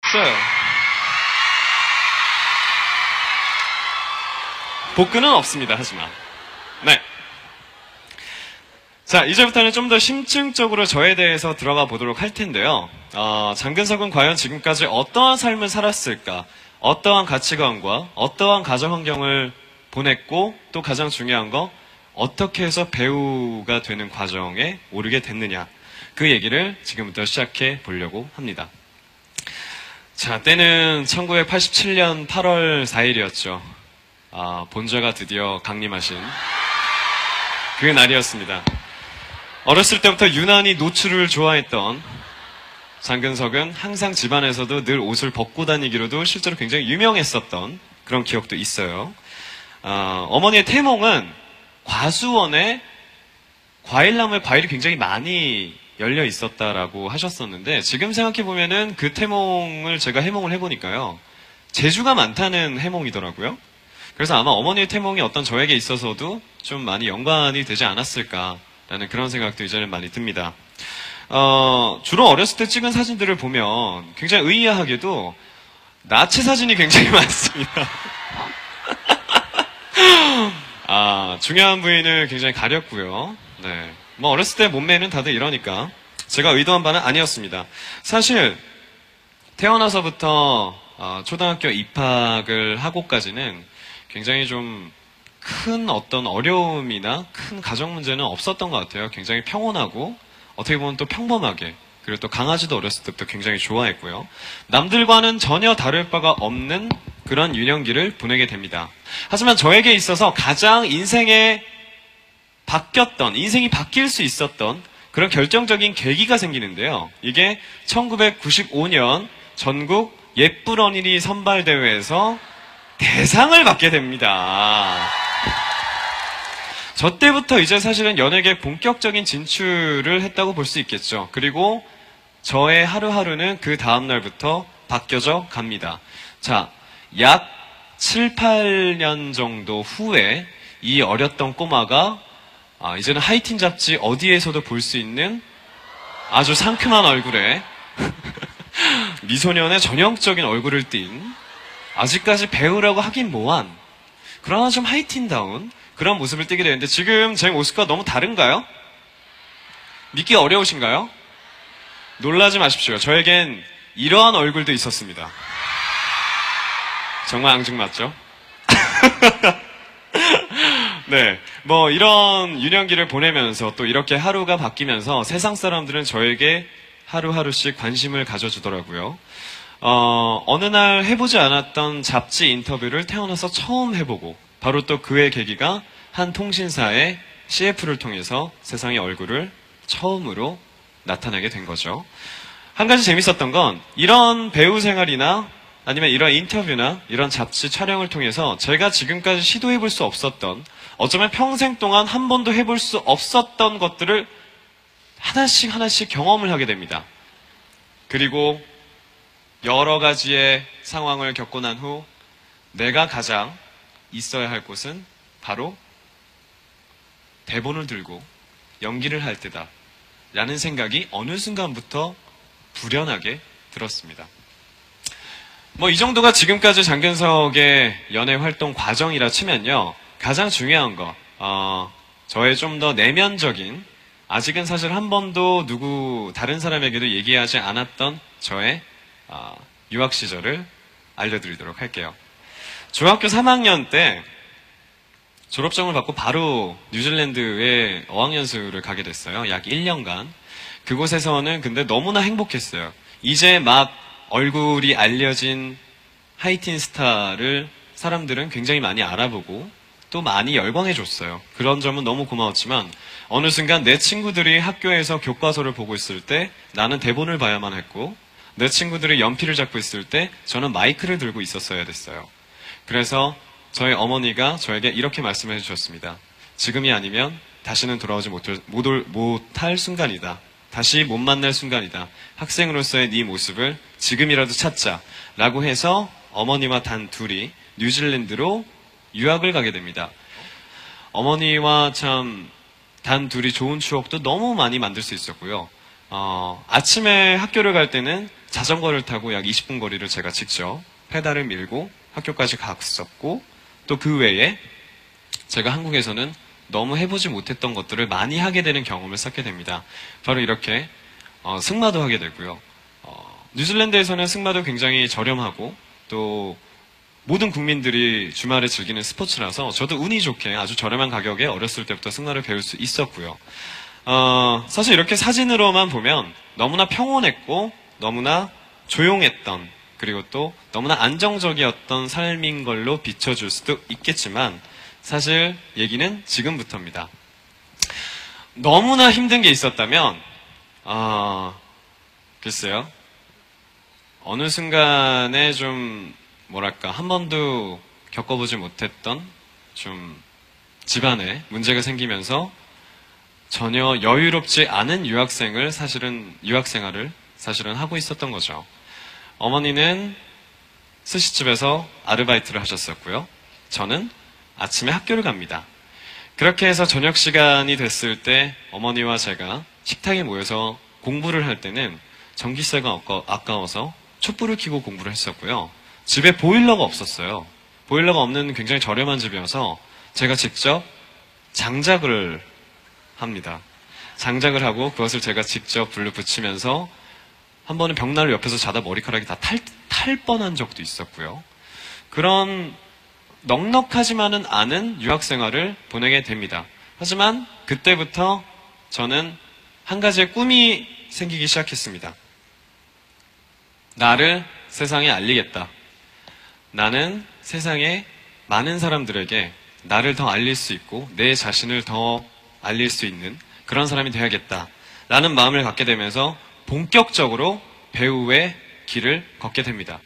없어요. 복근은 없습니다. 하지만. 네. 자, 이제부터는 좀 더 심층적으로 저에 대해서 들어가 보도록 할 텐데요. 장근석은 과연 지금까지 어떠한 삶을 살았을까? 어떠한 가치관과 어떠한 가정 환경을 보냈고, 또 가장 중요한 거, 어떻게 해서 배우가 되는 과정에 오르게 됐느냐. 그 얘기를 지금부터 시작해 보려고 합니다. 자, 때는 1987년 8월 4일이었죠. 본좌가 드디어 강림하신 그 날이었습니다. 어렸을 때부터 유난히 노출을 좋아했던 장근석은 항상 집안에서도 늘 옷을 벗고 다니기로도 실제로 굉장히 유명했었던 그런 기억도 있어요. 어머니의 태몽은 과수원에 과일나무에 과일이 굉장히 많이 열려 있었다라고 하셨었는데, 지금 생각해보면은 그 태몽을 제가 해몽을 해보니까요, 재주가 많다는 해몽이더라고요. 그래서 아마 어머니의 태몽이 어떤 저에게 있어서도 좀 많이 연관이 되지 않았을까라는 그런 생각도 이제는 많이 듭니다. 주로 어렸을 때 찍은 사진들을 보면 굉장히 의아하게도 나치 사진이 굉장히 많습니다. 중요한 부위는 굉장히 가렸고요. 네. 뭐 어렸을 때 몸매는 다들 이러니까 제가 의도한 바는 아니었습니다. 사실 태어나서부터 초등학교 입학을 하고까지는 굉장히 좀 큰 어떤 어려움이나 큰 가정 문제는 없었던 것 같아요. 굉장히 평온하고 어떻게 보면 또 평범하게, 그리고 또 강아지도 어렸을 때부터 굉장히 좋아했고요. 남들과는 전혀 다를 바가 없는 그런 유년기를 보내게 됩니다. 하지만 저에게 있어서 가장 인생이 바뀔 수 있었던 그런 결정적인 계기가 생기는데요. 이게 1995년 전국 예쁜 어린이 선발대회에서 대상을 받게 됩니다. 저 때부터 이제 사실은 연예계 본격적인 진출을 했다고 볼 수 있겠죠. 그리고 저의 하루하루는 그 다음날부터 바뀌어져 갑니다. 자, 약 7, 8년 정도 후에 이 어렸던 꼬마가 이제는 하이틴 잡지 어디에서도 볼 수 있는 아주 상큼한 얼굴에 미소년의 전형적인 얼굴을 띤, 아직까지 배우라고 하긴 뭐한, 그러나 좀 하이틴다운 그런 모습을 띠게 되는데, 지금 제 모습과 너무 다른가요? 믿기 어려우신가요? 놀라지 마십시오. 저에겐 이러한 얼굴도 있었습니다. 정말 앙증맞죠? 네, 뭐 이런 유년기를 보내면서 또 이렇게 하루가 바뀌면서 세상 사람들은 저에게 하루하루씩 관심을 가져주더라고요. 어느 날 해보지 않았던 잡지 인터뷰를 태어나서 처음 해보고, 바로 또 그의 계기가 한 통신사의 CF를 통해서 세상의 얼굴을 처음으로 나타나게 된 거죠. 한 가지 재밌었던 건, 이런 배우 생활이나 아니면 이런 인터뷰나 이런 잡지 촬영을 통해서 제가 지금까지 시도해볼 수 없었던, 어쩌면 평생 동안 한 번도 해볼 수 없었던 것들을 하나씩 경험을 하게 됩니다. 그리고 여러 가지의 상황을 겪고 난 후 내가 가장 있어야 할 곳은 바로 대본을 들고 연기를 할 때다 라는 생각이 어느 순간부터 불현하게 들었습니다. 뭐 이 정도가 지금까지 장근석의 연애 활동 과정이라 치면요, 가장 중요한 거, 저의 좀 더 내면적인, 아직은 사실 한 번도 다른 사람에게도 얘기하지 않았던 저의 유학 시절을 알려드리도록 할게요. 중학교 3학년 때 졸업장을 받고 바로 뉴질랜드에 어학연수를 가게 됐어요. 약 1년간. 그곳에서는 근데 너무나 행복했어요. 이제 막 얼굴이 알려진 하이틴 스타를 사람들은 굉장히 많이 알아보고 또 많이 열광해줬어요. 그런 점은 너무 고마웠지만, 어느 순간 내 친구들이 학교에서 교과서를 보고 있을 때 나는 대본을 봐야만 했고, 내 친구들이 연필을 잡고 있을 때 저는 마이크를 들고 있었어야 됐어요. 그래서 저희 어머니가 저에게 이렇게 말씀해 주셨습니다. 지금이 아니면 다시는 돌아오지 못할 순간이다. 다시 못 만날 순간이다. 학생으로서의 네 모습을 지금이라도 찾자 라고 해서 어머니와 단 둘이 뉴질랜드로 유학을 가게 됩니다. 어머니와 참 단 둘이 좋은 추억도 너무 많이 만들 수 있었고요. 아침에 학교를 갈 때는 자전거를 타고 약 20분 거리를 제가 직접 페달을 밀고 학교까지 갔었고, 또 그 외에 제가 한국에서는 너무 해보지 못했던 것들을 많이 하게 되는 경험을 쌓게 됩니다. 바로 이렇게 승마도 하게 되고요. 뉴질랜드에서는 승마도 굉장히 저렴하고 또 모든 국민들이 주말에 즐기는 스포츠라서 저도 운이 좋게 아주 저렴한 가격에 어렸을 때부터 승마를 배울 수 있었고요. 사실 이렇게 사진으로만 보면 너무나 평온했고 너무나 조용했던, 그리고 또 너무나 안정적이었던 삶인 걸로 비춰줄 수도 있겠지만, 사실 얘기는 지금부터입니다. 너무나 힘든 게 있었다면 글쎄요, 어느 순간에 좀 뭐랄까 한 번도 겪어보지 못했던 좀 집안에 문제가 생기면서 전혀 여유롭지 않은 유학생활을 사실은 하고 있었던 거죠. 어머니는 스시집에서 아르바이트를 하셨었고요. 저는 아침에 학교를 갑니다. 그렇게 해서 저녁 시간이 됐을 때 어머니와 제가 식탁에 모여서 공부를 할 때는 전기세가 아까워서 촛불을 켜고 공부를 했었고요. 집에 보일러가 없었어요. 보일러가 없는 굉장히 저렴한 집이어서 제가 직접 장작을 합니다. 장작을 하고 그것을 제가 직접 불로 붙이면서 한 번은 벽난로 옆에서 자다 머리카락이 다 탈 뻔한 적도 있었고요. 그런 넉넉하지만은 않은 유학 생활을 보내게 됩니다. 하지만 그때부터 저는 한 가지의 꿈이 생기기 시작했습니다. 나를 세상에 알리겠다. 나는 세상에 많은 사람들에게 나를 더 알릴 수 있고 내 자신을 더 알릴 수 있는 그런 사람이 되어야겠다 라는 마음을 갖게 되면서 본격적으로 배우의 길을 걷게 됩니다.